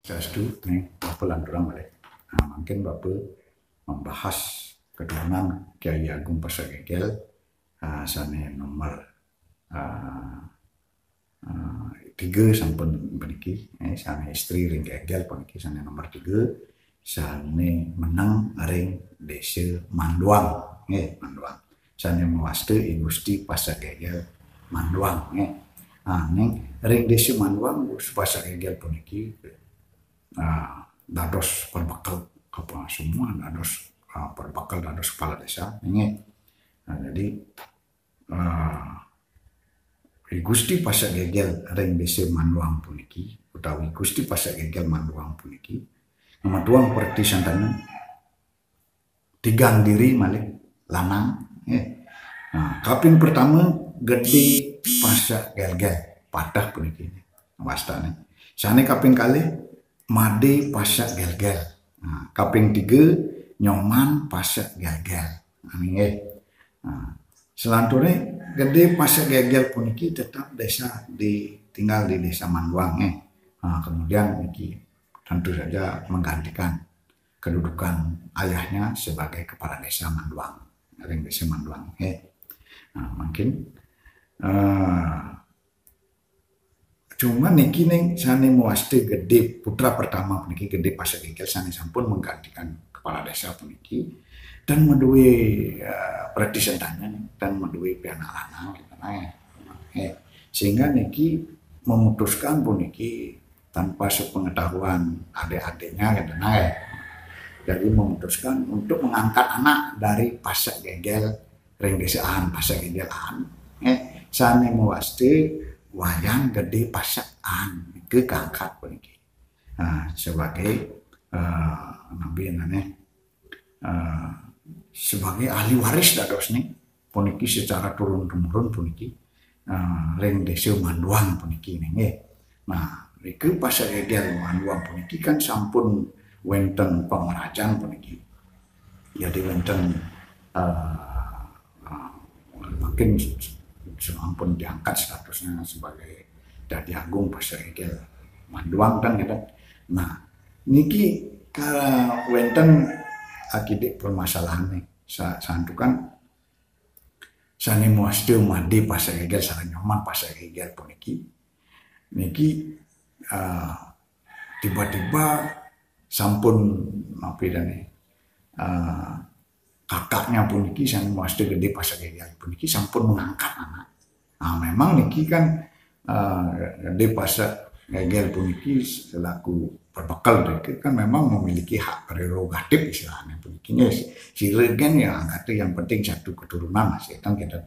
Sastu nih Bapak Landurang balik. Nah, mungkin Bapak membahas keturunan Kiai Agung Pasagegel sana nomor tiga sampun beniki sana istri ring gegel beniki sana nomor tiga sana menang ring desa Manduang Manduang sana mewaste Gusti Pasagegel Manduang neng ring desa Manduang Pasagegel beniki dados perbekal apa semua dados perbekal dados kepala desa ini. Jadi Gusti Pasagegel ring desa Manduang puniki utawi Gusti Pasagegel Manduang puniki Manduang perti santana tigang diri malih lanang kaping pertama gede Pasagegel padah puniki wastane sane kaping kalih Made Pasagegel kaping 3 Nyoman Pasagegel selanjutnya gede Pasagegel puniki tetap desa tinggal di desa Manduang kemudian niki tentu saja menggantikan kedudukan ayahnya sebagai kepala desa Manduang ring desa Manduang mungkin cuma niki neng sane muaste gede putra pertama puniki gede Pasagegel sane sampun menggantikan kepala desa puniki dan menduwe predisentanya dan menduwe pianak lanang sehingga niki memutuskan puniki tanpa sepengetahuan adik-adiknya jadi memutuskan untuk mengangkat anak dari Pasagegel ring desaan Pasagegelan sane muaste wayang gede Pasakan ke kangkat puniki sebagai nabi sebagai ahli waris dados nih puniki secara turun temurun puniki ring desa Manduang puniki nggih. Nah niku Pasagegel Manduang puniki kan sampun wonten pangerajan puniki. Jadi wonten makin sampun diangkat statusnya sebagai Dadi Agung Pasagegel Manduang kan gitu. Nah niki wonten akidik permasalahan nih santukan sane muaste Made Pasagegel sareng Nyoman Pasagegel puniki niki tiba-tiba sampun mapidane kakaknya puniki sane muaste gede Pasagegel puniki sampun mengangkat anak. Nah memang niki kan gede Pasagegel puniki selaku berbekal kan memang memiliki hak prerogatif istilahnya puniki siregan ya angkat yang penting satu keturunan masih kan kita.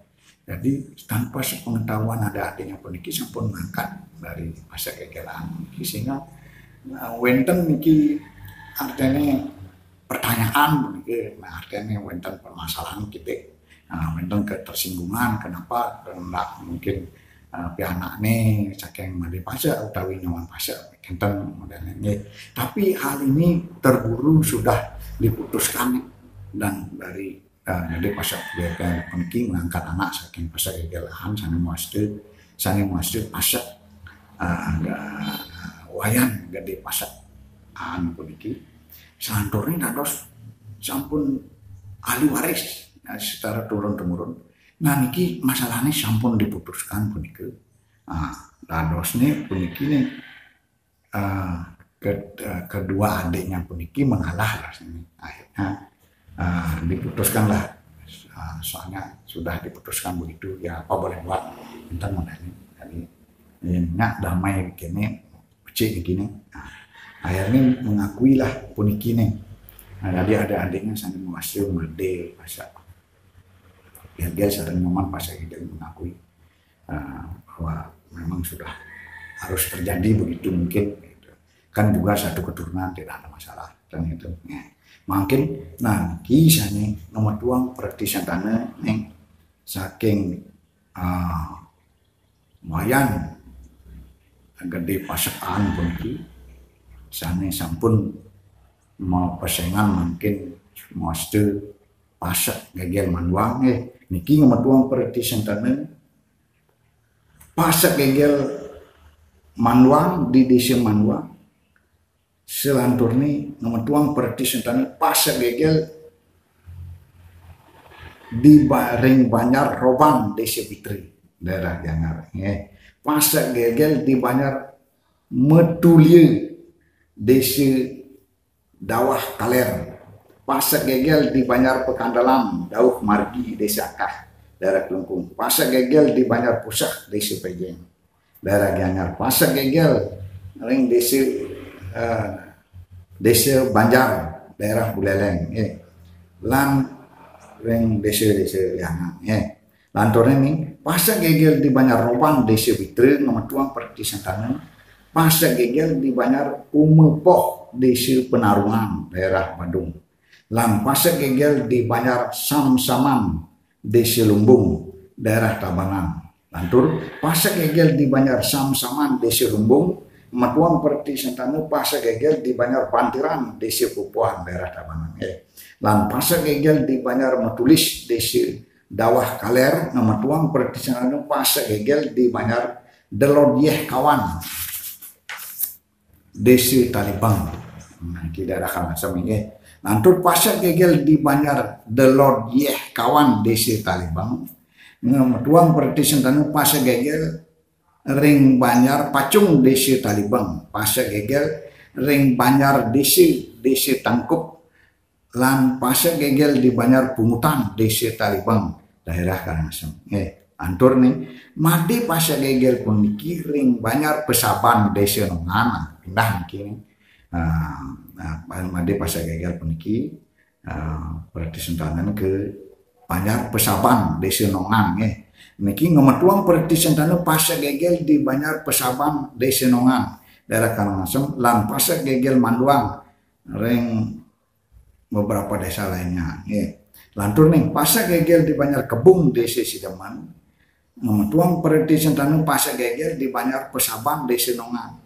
Jadi tanpa sepengetahuan ada adanya puniki sampun mengangkat dari Pasagegelan sehingga wonten niki artinya pertanyaan puniki artinya wonten permasalahan kita wonten ketersinggungan kenapa enggak mungkin pianak nih saking Made Pasag utawi Nyoman Pasag enten modelnya. Tapi hal ini terburu sudah diputuskan dan dari Gede Pasagegel puniki mengangkat anak saking Pasagegelahan sane muaste Pasag wayan Gede Pasag puniki santorne dados sampun ahli waris secara turun temurun. Nah niki masalahnya sampun diputuskan puniki. Dadosne puniki nih kedua adiknya puniki mengalah rasanya. Akhirnya diputuskanlah soalnya sudah diputuskan begitu ya apa boleh buat enten modelnya. Jadi nyak damai begini becik begini. Akhirnya mengakuilah puniki nih. Jadi ada adiknya sana muaste Made Pasag Gegel sareng Nyoman Pasagegel mengakui bahwa memang sudah harus terjadi begitu mungkin gitu. Kan juga satu keturunan tidak ada masalah dan itu mungkin nah kisahnya nomor tuang perti santana neng saking wayan gede Pasakan puniki sane sampun mau pesengan mungkin muaste Pasagegel Manduang niki nomor tuang perti santana Pasagegel Manduang di desa Manduang selantur ni ngemetuang perti sentani Pasar Gegel di ring Banyar Roban Desa Fitri daerah Gianyar. Pasar Gegel di Banyar Metulie Desa Dawah Kaler. Pasar Gegel di Banyar Pekandalam Dauh Margi Desa Akah daerah Kelungkung. Pasar Gegel di Banyar Pusah Desa Pejeng daerah Gianyar. Pasar Gegel ring Desa Banjar daerah Buleleng. Lan ring desa Gianyar. Lantur ini Pasar Gegel di Banyar Roban Desa Fitri ngemetuang perti sentana. Pasar Gegel di Banyar Umepoh Desa Penarungan daerah Bandung. Lan Pasar Gegel di Banyar Samsaman Desa Lumbung daerah Tabanan. Lantur Pasar Gegel di Banyar Samsaman Desa Lumbung metuang perti sentana Pasar Gegel di Banyar Pantiran Desa Pupuan daerah Tabanan. Lan Pasar Gegel di Banyar Metulis Desa Dawah Kaler metuang perti sentana Pasar Gegel di Banyar Delodieh Kawan Desa Talibang. Nah, di daerah Kalasem ini. Lantur Pasar Gegel di Banyar Delodieh Kawan Desa Talibang metuang perti sentana Pasar Gegel ring Banyar Pacung Desa Talibang. Pasar Gegel ring Banyar Desa Tangkup. Lan Pasar Gegel di Banyar Pungutan Desa Talibang daerah Karangasem. Antur nih madi Pasar Gegel pun niki ring Banyar Pesaban Desa Nongan pindah niki. Madi Pasar Gegel pun niki berarti sentanan ke Banyar Pesaban Desa Nongan. Niki ngemetuang perti sentana Pasar Gegel di Banyar Pesaban Desa Nongan daerah Karangasem. Lan Pasar Gegel Manduang ring beberapa desa lainnya. Lantur nih Pasar Gegel di Banyar Kebung Desa Sidaman ngemetuang perti sentana Pasar Gegel di Banyar Pesaban Desa Nongan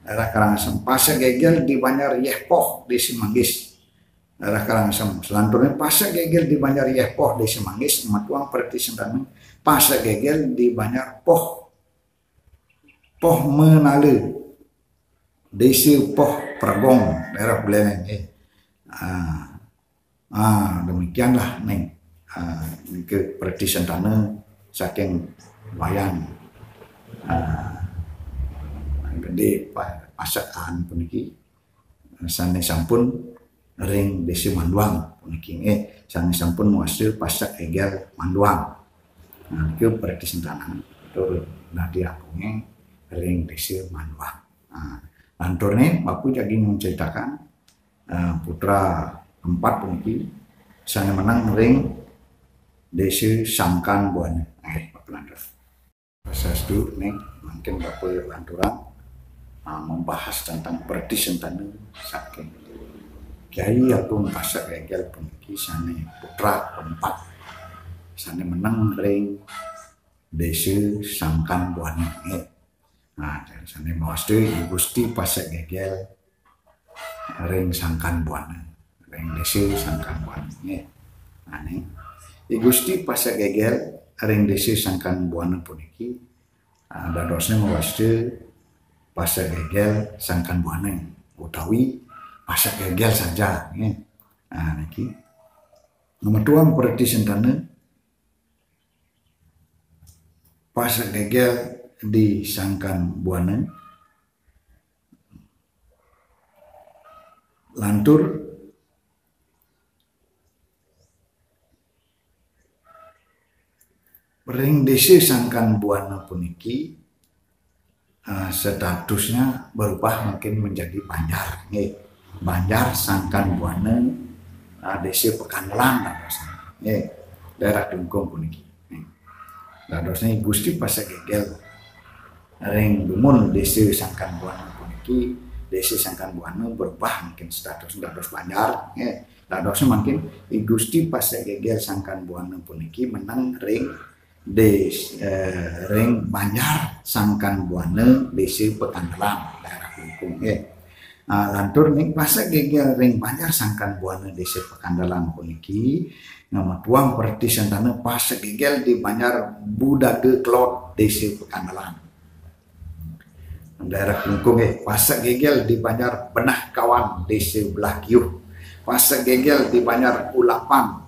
daerah Karangasem. Pasar Gegel di Banyar Yehpoh Desa Manggis daerah Karangasem. Selanjutnya Pasar Gegel di Banyar Yehpoh Desa Manggis ngemetuang perti sentana Pasar Gegel di Banyar Poh Menale Desa Poh Pergong daerah Buleleng. Demikianlah neng ke perti sentana saking wayang gede pasakan puniki sane sampun ring Desa Manduang puniki sane sampun muasil Pasar Gegel Manduang. Nah itu perti sentana tur nadi akunge ring Desa Manduang. Lanturne bapu jadi menceritakan putra keempat puniki sane menang ring Desa Sangkan Buana. Lantur proses dulu nih mungkin bapu lanturan membahas tentang perti sentana saking Kiai Agung Pasar Gegel puniki sane putra keempat sane menang ring Desa Sangkan Buana. Nah, sane mawaste Gusti Pasar Gegel ring Sangkan Buana, ring Desa Sangkan Buana. Nah, Gusti Pasar Gegel ring Desa Sangkan Buana puniki dadosnya mawaste Pasar Gegel Sangkan Buana utawi Pasar Gegel saja. Nah, niki ngemetuang perti sentana Pasar Gegel di Sangkan Buana. Lantur ring Desa Sangkan Buana puniki statusnya berubah mungkin menjadi Banjar. Banjar Sangkan Buana Desa Pekandalam daerah Kelungkung puniki. Dadosnya Gusti Pasar Gegel ring Dumun Desa Sangkan Buana puniki. Desa Sangkan Buana berubah mungkin status dados Banjar. Dadosnya mungkin Gusti Pasar Gegel Sangkan Buana puniki menang ring ring Banjar Sangkan Buana Desa Pekandalam daerah Kelungkung. Lantur ning Pasar Gegel ring Banjar Sangkan Buana Desa Pekandalam puniki ngemetuang perti sentana Pasar Gegel di Banjar Budage Klot Desa Pekandalam. daerah Kelungkung Pasak Gegel di Banjar Benah Kawan desa Belah Kiuh, Pasak Gegel di Banjar Ulapan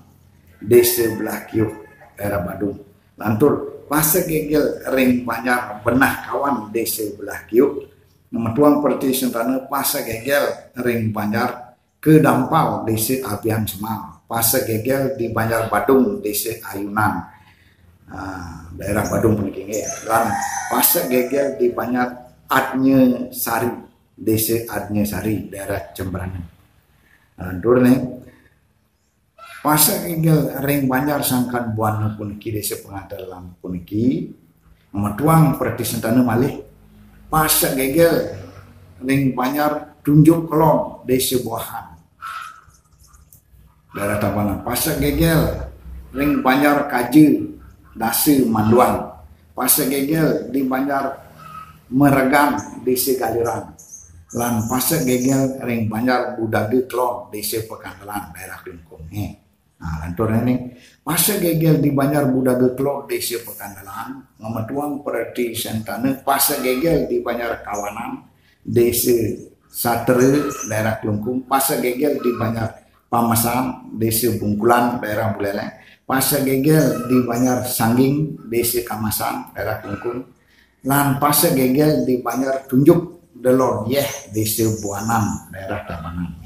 desa Belah Kiuh daerah Badung. Lantur Pasak Gegel ring Banjar Benah Kawan desa Belah Kiuh. Nomor tuang perti sentana Pasak Gegel ring Banjar Kedampal desa Abian Semal, Pasak Gegel di Banjar Badung desa Ayunan daerah Badung puniking lan Pasak Gegel di Banjar Adnya Sari desa Adnya Sari daerah Jembrana. Lantur nih Pasak Gegel ring Banjar Sangkan Buana puniki desa Pengadalan puniki. Nomor tuang perti sentana malih Pasak Gegel ring Banjar Tunjuk Kelong desa Buahan daerah Tabanan, Pasak Gegel ring Banjar Kaje dasa Manduan, Pasak Gegel di Banjar Meregan desa Galiran, lan Pasak Gegel ring Banjar Budage Klon desa Pekandalan daerah Kelungkung. Lantur ini Pasak Gegel di Banjar Budage Klon desa Pekandalan. Memetuang perti sentana Pasak Gegel di Banjar Kawanan desa Satre daerah Kelungkung, Pasak Gegel di Banjar Pamasan desa Bungkulan daerah Buleleng, Pasak Gegel di Banjar Sangging desa Kamasan daerah Kelungkung, lan Pasak Gegel di Banjar Tunjuk Delor desa Buanan daerah Tabanan.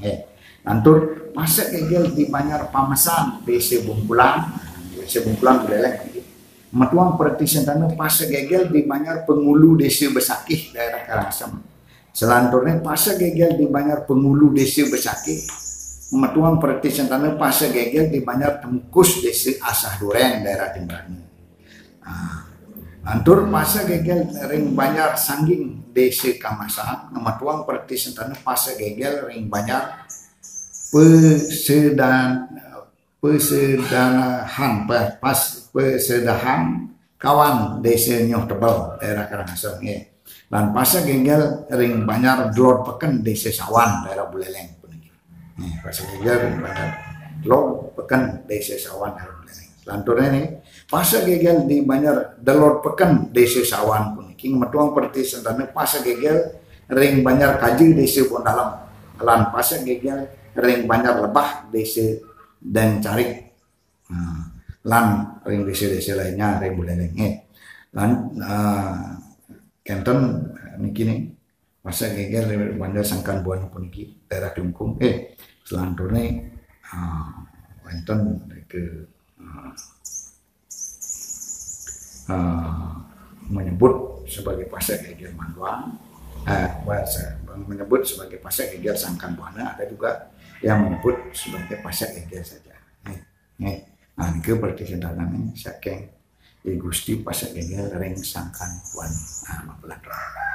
Lantur Pasak Gegel di Banjar Pamasan desa Bungkulan Buleleng. Metuang perti sentana Pasak Gegel di Banjar Pengulu desa Besakih daerah Karangasem. Selanturnya Pasak Gegel di Banjar Pengulu desa Besakih. Metuang perti sentana Pasak Gegel di Banjar Tengkus desa Asah Duren daerah Jembrana. Lantur Pasak Gegel ring Banjar Sangging desa Kamasan. Metuang perti sentana Pasak Gegel ring Banjar Pesedahan Kawan desa Nyoh Tebel daerah Karangasem. Dan Pasak Gegel ring Banjar Dlor Peken desa Sawan daerah Buleleng. Pasak Gegel ring Banjar Dlor Peken desa Sawan daerah Buleleng. Lantur ini Pasak Gegel di Banjar Delor Peken desa Sawan puniki. Metuang perti sentana Pasak Gegel ring Banjar Kaji desa Bondalam, lan Pasak Gegel ring Banjar Lebah desa Dan Carik, lan ring desa-desa lainnya ring Buleleng. Lan kenten niki nih Pasak Gegel ring Banjar Sangkan Buana puniki daerah Kelungkung. Selanjutnya wonten ke menyebut sebagai Pasak Gegel Manduan, menyebut sebagai Pasak Gegel Sangkan Buana, ada juga yang menyebut sebagai Pasak Gegel saja. Nah, ini berarti sendalane saking Gusti Pasak Gegel ring Sangkan Buana.